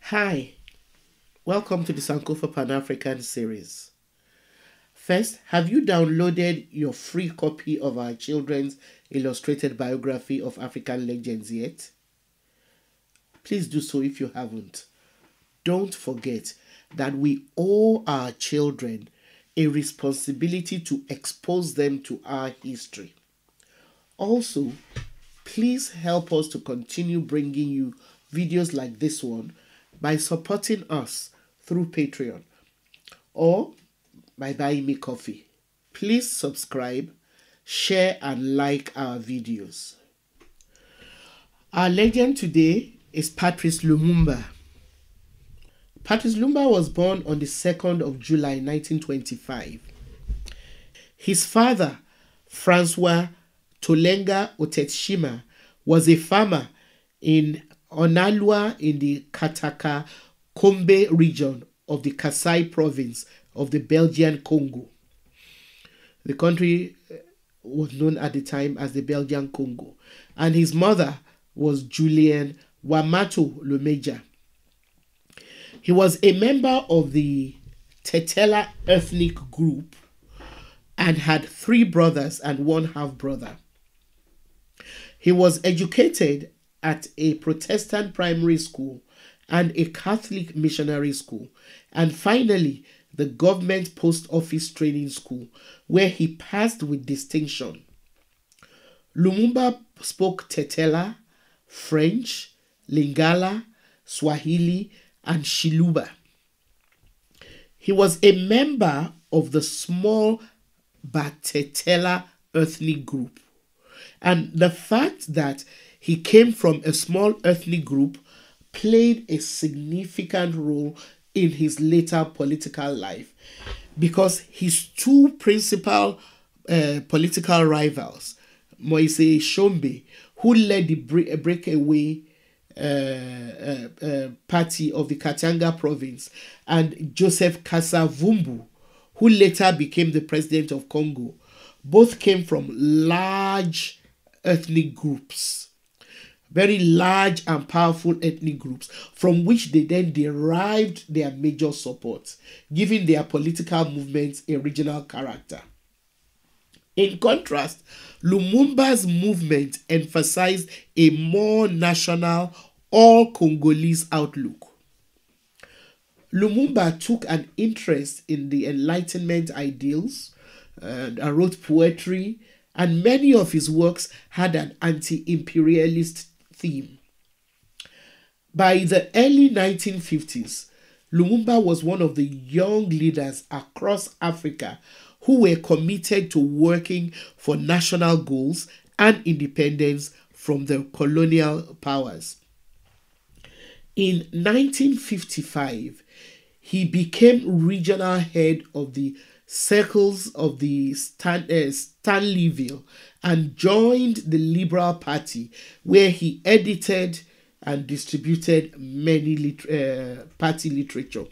Hi, welcome to the Sankofa Pan-African series. First, have you downloaded your free copy of our children's illustrated biography of African legends yet? Please do so if you haven't. Don't forget that we owe our children a responsibility to expose them to our history. Also, please help us to continue bringing you videos like this one by supporting us through Patreon or by buying me coffee. Please subscribe, share and like our videos. Our legend today is Patrice Lumumba. Patrice Lumumba was born on the 2nd of July 1925. His father, Francois Tolenga Otetshima, was a farmer in Onalwa in the Kataka Kombe region of the Kasai province of the Belgian Congo. The country was known at the time as the Belgian Congo, and his mother was Julienne Wamato Lumeja. He was a member of the Tetela ethnic group and had 3 brothers and 1 half-brother. He was educated at a Protestant primary school and a Catholic missionary school, and finally the government post office training school, where he passed with distinction. Lumumba spoke Tetela, French, Lingala, Swahili, and Shiluba. He was a member of the small Batetela ethnic group, and the fact that he came from a small ethnic group played a significant role in his later political life, because his 2 principal political rivals, Moise Shombe, who led the breakaway party of the Katanga province, and Joseph Kasavumbu, who later became the president of Congo, both came from large ethnic groups, very large and powerful ethnic groups, from which they then derived their major support, giving their political movements a regional character. In contrast, Lumumba's movement emphasized a more national, all-Congolese outlook. Lumumba took an interest in the Enlightenment ideals, and wrote poetry, and many of his works had an anti-imperialist theme. By the early 1950s, Lumumba was one of the young leaders across Africa who were committed to working for national goals and independence from the colonial powers. In 1955, he became regional head of the circles of the Stanleyville and joined the Liberal Party, where he edited and distributed many party literature.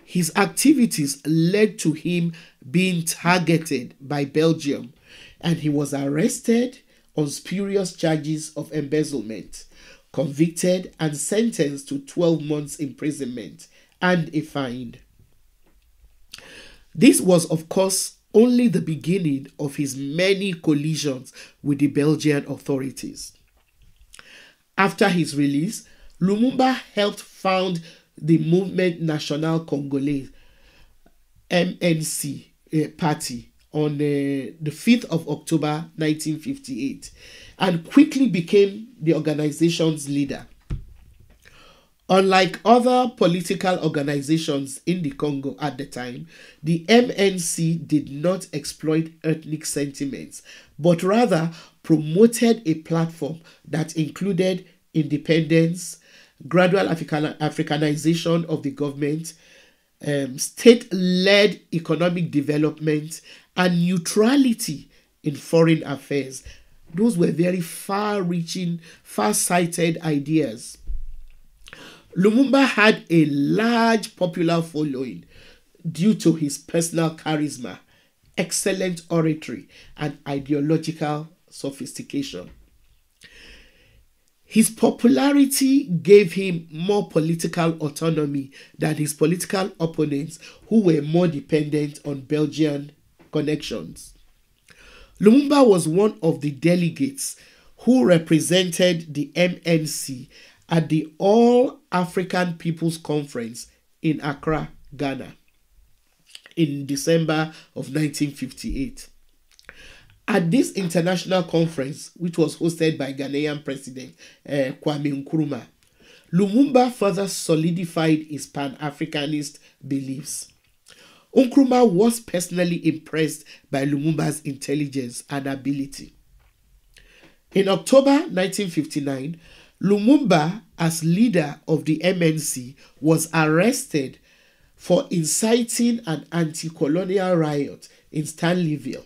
His activities led to him being targeted by Belgium, and he was arrested on spurious charges of embezzlement, convicted and sentenced to 12 months imprisonment and a fine. This was, of course, only the beginning of his many collisions with the Belgian authorities. After his release, Lumumba helped found the Mouvement National Congolais, MNC, party on the 5th of October 1958, and quickly became the organization's leader. Unlike other political organizations in the Congo at the time, the MNC did not exploit ethnic sentiments, but rather promoted a platform that included independence, gradual Africanization of the government, state-led economic development, and neutrality in foreign affairs. Those were very far-reaching, far-sighted ideas. Lumumba had a large popular following due to his personal charisma, excellent oratory, and ideological sophistication. His popularity gave him more political autonomy than his political opponents, who were more dependent on Belgian connections. Lumumba was one of the delegates who represented the MNC at the All African People's Conference in Accra, Ghana, in December of 1958. At this international conference, which was hosted by Ghanaian President Kwame Nkrumah, Lumumba further solidified his Pan-Africanist beliefs. Nkrumah was personally impressed by Lumumba's intelligence and ability. In October 1959, Lumumba, as leader of the MNC, was arrested for inciting an anti-colonial riot in Stanleyville.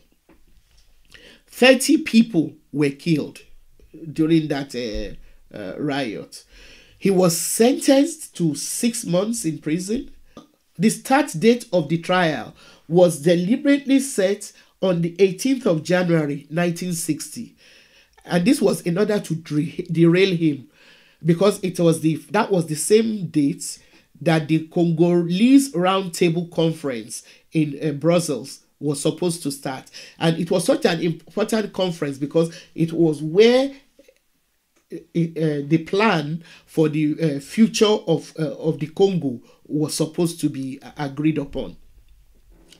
30 people were killed during that riot. He was sentenced to 6 months in prison. The start date of the trial was deliberately set on the 18th of January 1960. And this was in order to derail him, because that was the same date that the Congolese Roundtable Conference in Brussels was supposed to start. And it was such an important conference because it was where the plan for the future of the Congo was supposed to be agreed upon.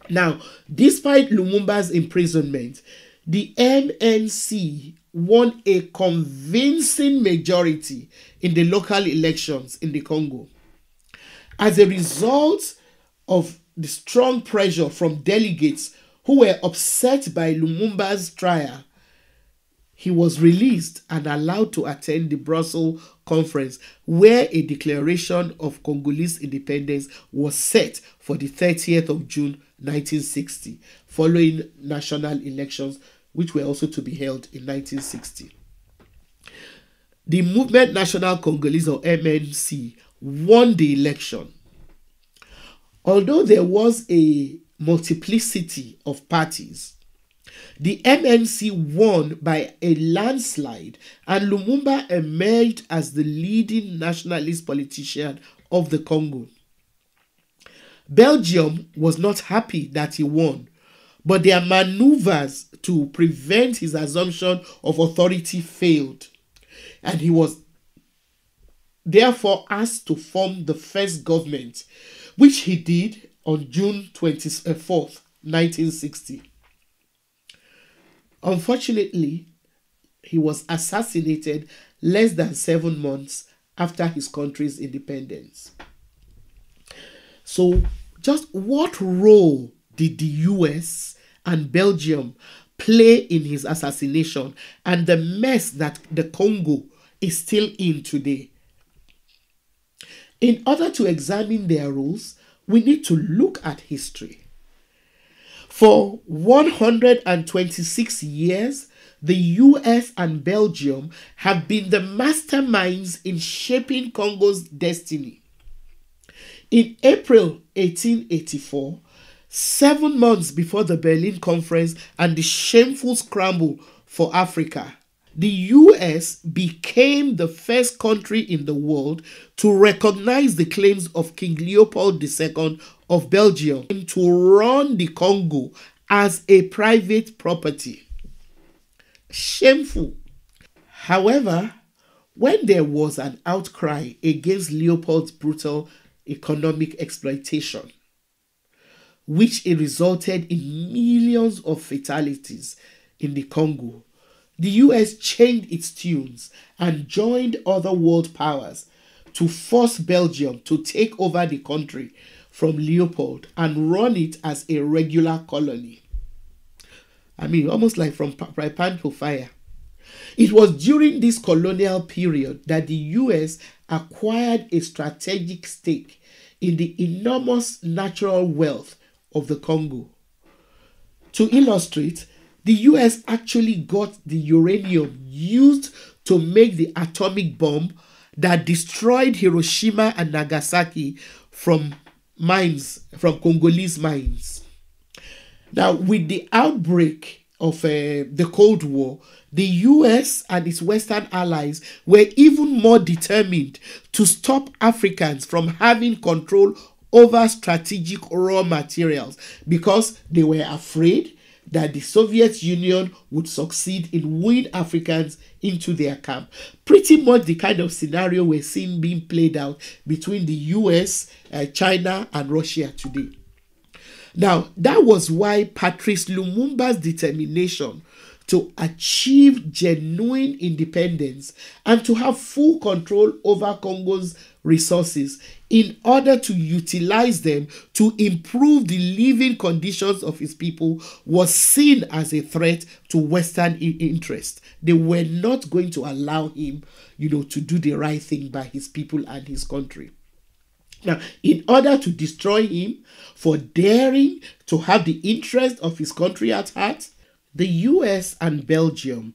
Now, despite Lumumba's imprisonment, the MNC won a convincing majority in the local elections in the Congo. As a result of the strong pressure from delegates who were upset by Lumumba's trial, he was released and allowed to attend the Brussels conference, where a declaration of Congolese independence was set for the 30th of June 1960, following national elections, which were also to be held in 1960. The Movement National Congolese, or MNC, won the election. Although there was a multiplicity of parties, the MNC won by a landslide, and Lumumba emerged as the leading nationalist politician of the Congo. Belgium was not happy that he won, but their maneuvers to prevent his assumption of authority failed, and he was therefore asked to form the first government, which he did on June 24th, 1960. Unfortunately, he was assassinated less than 7 months after his country's independence. So, just what role did the US and Belgium play in his assassination and the mess that the Congo is still in today? In order to examine their roles, we need to look at history. For 126 years, the US and Belgium have been the masterminds in shaping Congo's destiny. In April 1884, 7 months before the Berlin Conference and the shameful scramble for Africa, the US became the first country in the world to recognize the claims of King Leopold II of Belgium to run the Congo as a private property. Shameful. However, when there was an outcry against Leopold's brutal economic exploitation, which resulted in millions of fatalities in the Congo, the US changed its tunes and joined other world powers to force Belgium to take over the country from Leopold and run it as a regular colony. I mean, almost like from pan to fire. It was during this colonial period that the US acquired a strategic stake in the enormous natural wealth of the Congo. To illustrate, the US actually got the uranium used to make the atomic bomb that destroyed Hiroshima and Nagasaki from Congolese mines. Now, with the outbreak of the Cold War, the US and its Western allies were even more determined to stop Africans from having control over strategic raw materials because they were afraid that the Soviet Union would succeed in wooing Africans into their camp. Pretty much the kind of scenario we're seeing being played out between the US, China, and Russia today. Now, that was why Patrice Lumumba's determination to achieve genuine independence and to have full control over Congo's resources in order to utilize them to improve the living conditions of his people was seen as a threat to Western interest. They were not going to allow him, to do the right thing by his people and his country. Now, in order to destroy him for daring to have the interest of his country at heart, the US and Belgium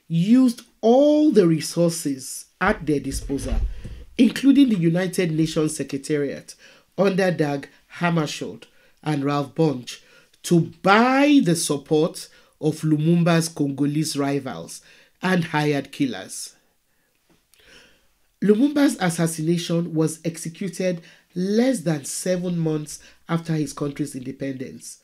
used all the resources at their disposal, including the United Nations Secretariat under Dag Hammarskjöld and Ralph Bunche, to buy the support of Lumumba's Congolese rivals and hired killers. Lumumba's assassination was executed less than 7 months after his country's independence.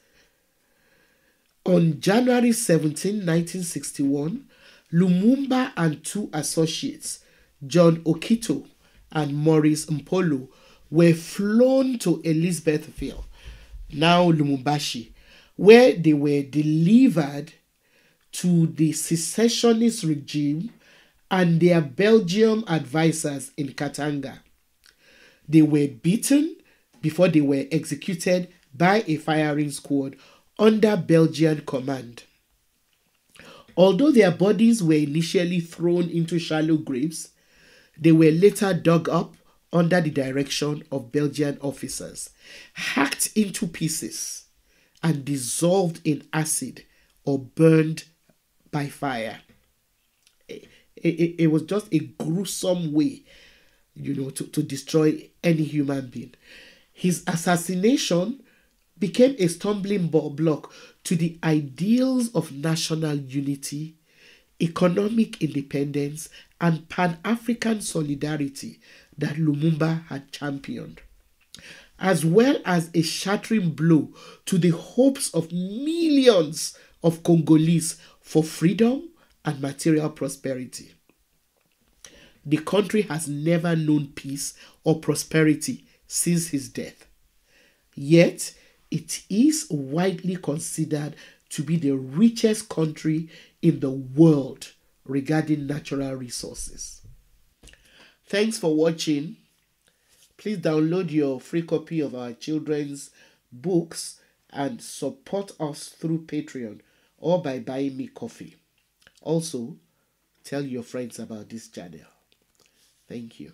On January 17, 1961, Lumumba and two associates, John Okito and Maurice Mpolo, were flown to Elizabethville, now Lumumbashi, where they were delivered to the secessionist regime and their Belgian advisors in Katanga. They were beaten before they were executed by a firing squad under Belgian command. Although their bodies were initially thrown into shallow graves, they were later dug up under the direction of Belgian officers, hacked into pieces, and dissolved in acid or burned by fire. It was just a gruesome way, to destroy any human being. His assassination became a stumbling block to the ideals of national unity, economic independence, and Pan-African solidarity that Lumumba had championed, as well as a shattering blow to the hopes of millions of Congolese for freedom and material prosperity. The country has never known peace or prosperity since his death. Yet, it is widely considered to be the richest country in the world regarding natural resources. Thanks for watching. Please download your free copy of our children's books and support us through Patreon or by buying me coffee. Also, tell your friends about this channel. Thank you.